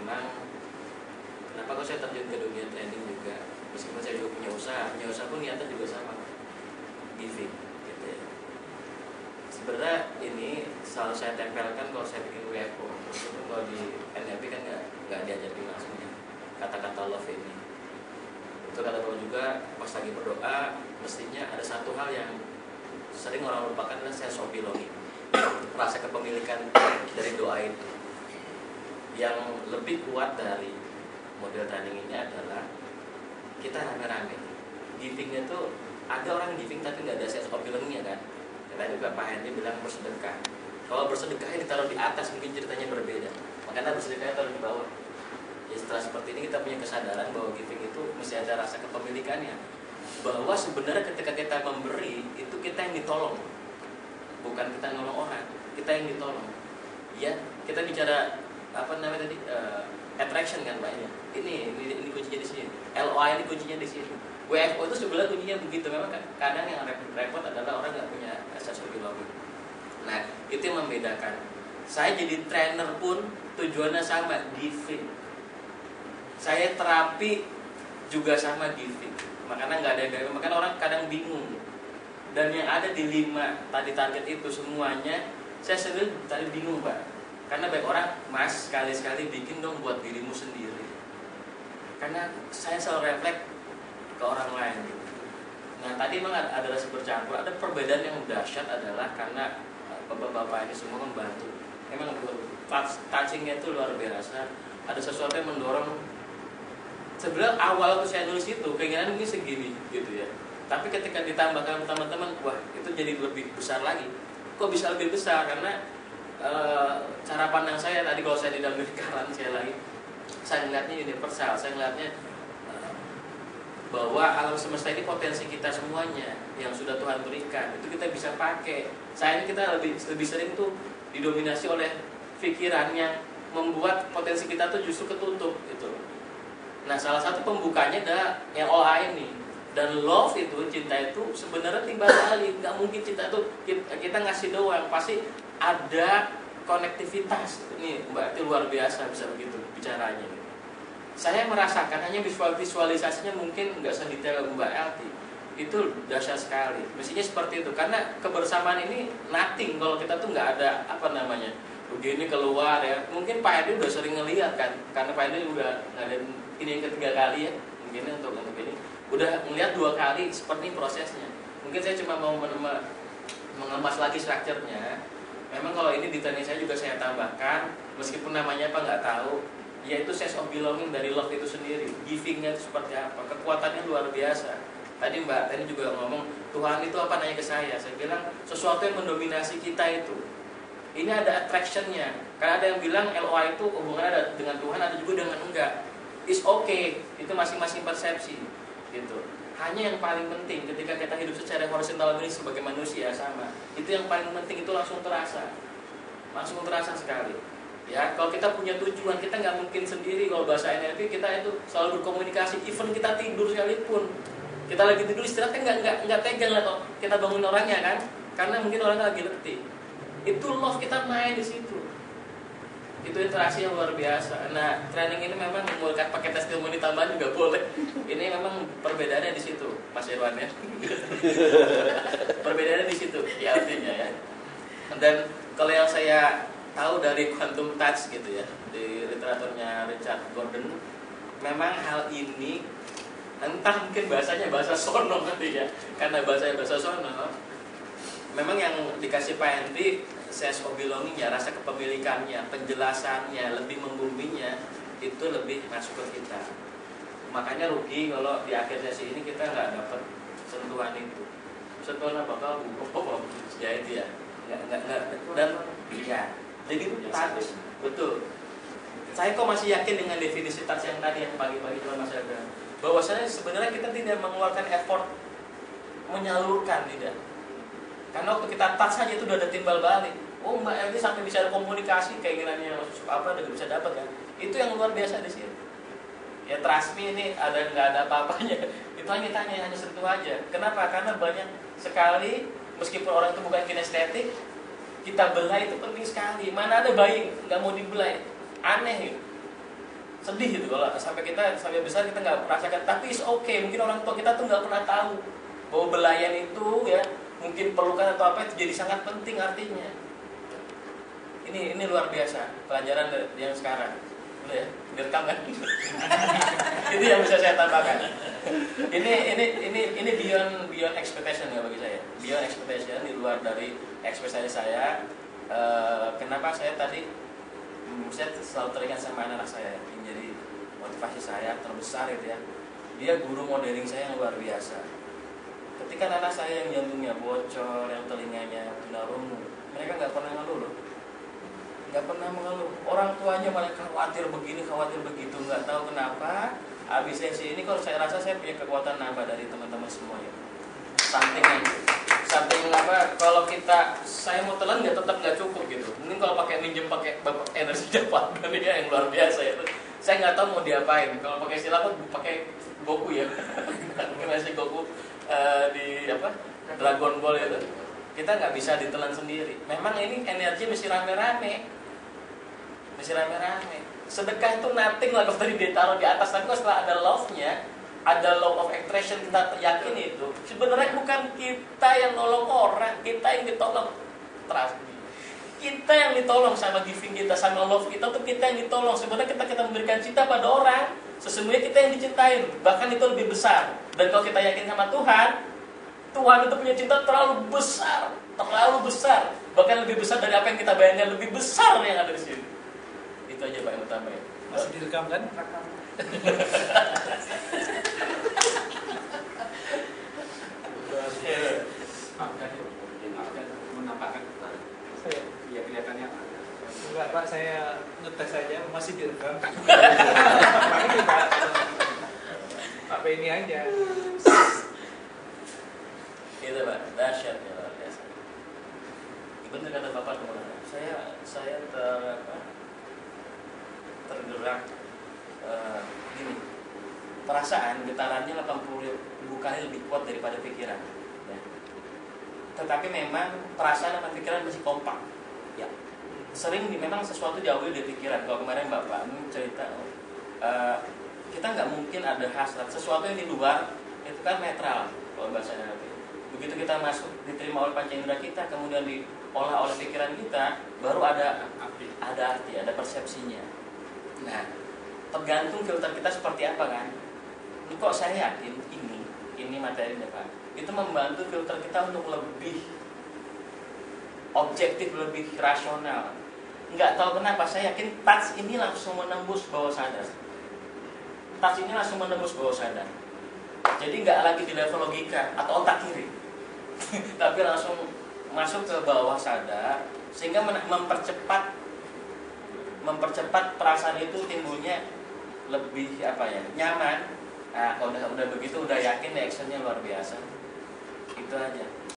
memang kenapa kok saya terjun ke dunia training juga, meskipun saya juga punya usaha pun niatnya juga sama, giving gitu ya. Sebenarnya ini selalu saya tempelkan kalau saya bikin WFO, meskipun kalau di NLP kan nggak diajarin langsungnya kata-kata love ini. Itu kata Tuhan juga, pas lagi berdoa mestinya ada satu hal yang sering orang lupakan, adalah sense of belonging, rasa kepemilikan dari doa itu. Yang lebih kuat dari model training ini adalah kita rame-rame. Givingnya tuh ada orang giving tapi nggak ada sense of belonging kan. Tadi juga Pak Hendy bilang bersedekah. Kalau bersedekahnya ditaruh di atas mungkin ceritanya berbeda. Makanya bersedekahnya taruh di bawah. Ya setelah seperti ini kita punya kesadaran bahwa giving itu mesti ada rasa kepemilikannya. Bahwa sebenarnya ketika kita memberi itu kita yang ditolong, bukan kita nolong orang, kita yang ditolong. Ya kita bicara apa namanya tadi attraction kan Pak ya. Ini kuncinya di sini. LOI ini kuncinya di sini. WFO itu sebenarnya kuncinya begitu. Memang kadang yang repot adalah orang nggak punya asas belonging. Nah itu yang membedakan. Saya jadi trainer pun tujuannya sama, giving. Saya terapi juga sama, giving. Makanya nggak ada yang, makanya orang kadang bingung. Dan yang ada di 5 tadi target itu semuanya, saya sendiri tadi bingung Pak. Karena banyak orang, Mas sekali-sekali bikin dong buat dirimu sendiri. Karena saya selalu refleks ke orang lain gitu. Nah tadi memang ada rasa bercampur. Ada perbedaan yang dahsyat adalah karena bapak-bapak ini semua membantu. Emang touchingnya itu luar biasa. Ada sesuatu yang mendorong. Sebenarnya awal waktu saya nulis itu keinginan ini segini gitu ya. Tapi ketika ditambahkan teman-teman, wah itu jadi lebih besar lagi. Kok bisa lebih besar? Karena cara pandang saya tadi kalau saya di dalam lingkaran saya melihatnya universal. Saya melihatnya bahwa alam semesta ini potensi kita semuanya yang sudah Tuhan berikan itu kita bisa pakai. Saya ini kita lebih sering tuh didominasi oleh pikiran yang membuat potensi kita tuh justru ketutup gitu. Nah salah satu pembukanya adalah LOI ini. Dan love itu, cinta itu sebenarnya timbal balik. Nggak mungkin cinta itu kita ngasih doang, pasti ada konektivitas. Ini berarti luar biasa bisa begitu bicaranya. Saya merasakan hanya visualisasinya mungkin nggak sedetail Mbak Elti. Itu dahsyat sekali. Mestinya seperti itu karena kebersamaan ini nothing kalau kita tuh nggak ada apa namanya begini keluar ya. Mungkin Pak Edi udah sering ngelihat kan, karena Pak Edi udah ngadain ini yang ketiga kali ya. Mungkin untuk ini udah melihat 2 kali seperti prosesnya. Mungkin saya cuma mau mengemas lagi strukturnya. Memang kalau ini di training saya juga saya tambahkan, meskipun namanya apa nggak tahu, yaitu sense of belonging dari love itu sendiri. Givingnya itu seperti apa? Kekuatannya luar biasa. Tadi Mbak tadi juga ngomong Tuhan itu apa nanya ke saya bilang sesuatu yang mendominasi kita itu. Ini ada attractionnya. Karena ada yang bilang LOI itu hubungannya ada dengan Tuhan, ada juga dengan enggak. It's okay, itu masing-masing persepsi. Gitu. Hanya yang paling penting ketika kita hidup secara horizontal ini sebagai manusia sama, itu yang paling penting itu langsung terasa sekali. Ya, kalau kita punya tujuan, kita nggak mungkin sendiri. Kalau bahasa NLP kita itu selalu berkomunikasi, even kita tidur sekalipun, kita lagi tidur istirahatnya nggak tegang lah toh kita bangun orangnya kan, karena mungkin orangnya lagi letih. Itu love kita main di situ. Itu interaksi yang luar biasa. Nah, training ini memang memulihkan pakai testimoni tambahan juga boleh. Ini memang perbedaannya di situ, Mas Irwan ya. Perbedaannya di situ, ya artinya ya. Dan kalau yang saya tahu dari quantum touch gitu ya, di literaturnya Richard Gordon, memang hal ini entah mungkin bahasanya bahasa sono nanti ya, karena bahasanya bahasa sono. Memang yang dikasih Pak Hendy sense of belonging-nya, rasa kepemilikannya, penjelasannya, lebih membuminya, itu lebih masuk ke kita. Makanya rugi kalau di akhir sesi ini kita nggak dapat sentuhan itu. Sentuhan apa kalau ya itu ya, nggak dan ya. Jadi touch, betul. Saya kok masih yakin dengan definisi touch yang tadi yang pagi-pagi cuma Mas Aga, bahwasanya sebenarnya kita tidak mengeluarkan effort menyalurkan, tidak. Karena waktu kita touch saja itu udah ada timbal balik. Oh Mbak Elti sampai bisa ada komunikasi keinginannya apa udah bisa dapat kan? Itu yang luar biasa di sini. Ya trust me ini ada nggak ada apa-apanya. Itu hanya tanya hanya sentuh aja. Kenapa? Karena banyak sekali meskipun orang itu bukan kinestetik, kita belai itu penting sekali. Mana ada bayi nggak mau dibelai? Aneh gitu. sedih gitu kalau sampai besar kita nggak merasakan. Tapi it's okay, mungkin orang tua kita tuh nggak pernah tahu bahwa belayan itu ya mungkin pelukan atau apa itu jadi sangat penting artinya. Ini luar biasa pelajaran yang sekarang. Boleh ya, direkam kan? Itu yang bisa saya tambahkan. Ini beyond expectation ya bagi saya. Beyond expectation, di luar dari ekspektasi saya. Kenapa saya tadi saya selalu teringat sama anak saya yang jadi motivasi saya terbesar itu ya. Dia guru modeling saya yang luar biasa. Ketika anak saya yang jantungnya bocor, yang telinganya tunarungu, mereka nggak pernah ngeluh loh. Nggak pernah mengeluh. Orang tuanya malah khawatir begini, khawatir begitu, nggak tahu kenapa. Habis sesi ini kalau saya rasa saya punya kekuatan nambah dari teman-teman semua ya. Something apa? Kalau saya mau telan nggak tetap nggak cukup gitu. Mungkin kalau pakai bapak energi dapat dari yang luar biasa itu. Saya nggak tahu mau diapain. Kalau pakai istilah pakai Goku ya. Masih Goku di apa? Dragon Ball itu. Kita nggak bisa ditelan sendiri. Memang ini energi mesti rame-rame. Sedekah itu nothing lah kalau tadi ditaruh di atas, tapi setelah ada love-nya, ada law of attraction, kita yakin itu sebenarnya bukan kita yang nolong orang, kita yang ditolong. Trust me. Kita yang ditolong sama giving kita, sama love kita tuh kita yang ditolong. Sebenarnya kita memberikan cinta pada orang, sesungguhnya kita yang dicintain, bahkan itu lebih besar. Dan kalau kita yakin sama Tuhan itu punya cinta terlalu besar, bahkan lebih besar dari apa yang kita bayangkan, lebih besar yang ada di sini. Itu aja Pak yang utama ya. Masih direkam kan? Menampakkan ya kelihatannya enggak Pak, saya ngetes saja masih direkam. Ini Pak, apa ini aja? Itu Pak, dahsyat ya luar biasa. Benar kata Bapak kemarin. Saya tergerak gini. Perasaan getarannya 80.000 kali lebih kuat daripada pikiran. Ya. Tetapi memang perasaan sama pikiran masih kompak. Ya. Sering memang sesuatu diawali dari pikiran. Kalau kemarin Bapak cerita, kita nggak mungkin ada hasrat. Sesuatu yang di luar itu kan netral kalau bahasanya nanti. Begitu kita masuk, diterima oleh panca indera kita, kemudian diolah oleh pikiran kita, baru ada arti, ada persepsinya. Nah, tergantung filter kita seperti apa kan. Kok saya yakin ini materinya Pak, itu membantu filter kita untuk lebih objektif, lebih rasional. Nggak tahu kenapa saya yakin touch ini langsung menembus bawah sadar. Jadi nggak lagi di level logika atau otak kiri, tapi langsung masuk ke bawah sadar, sehingga mempercepat perasaan itu timbulnya lebih nyaman. Nah, kalau udah begitu, udah yakin actionnya luar biasa. Itu aja.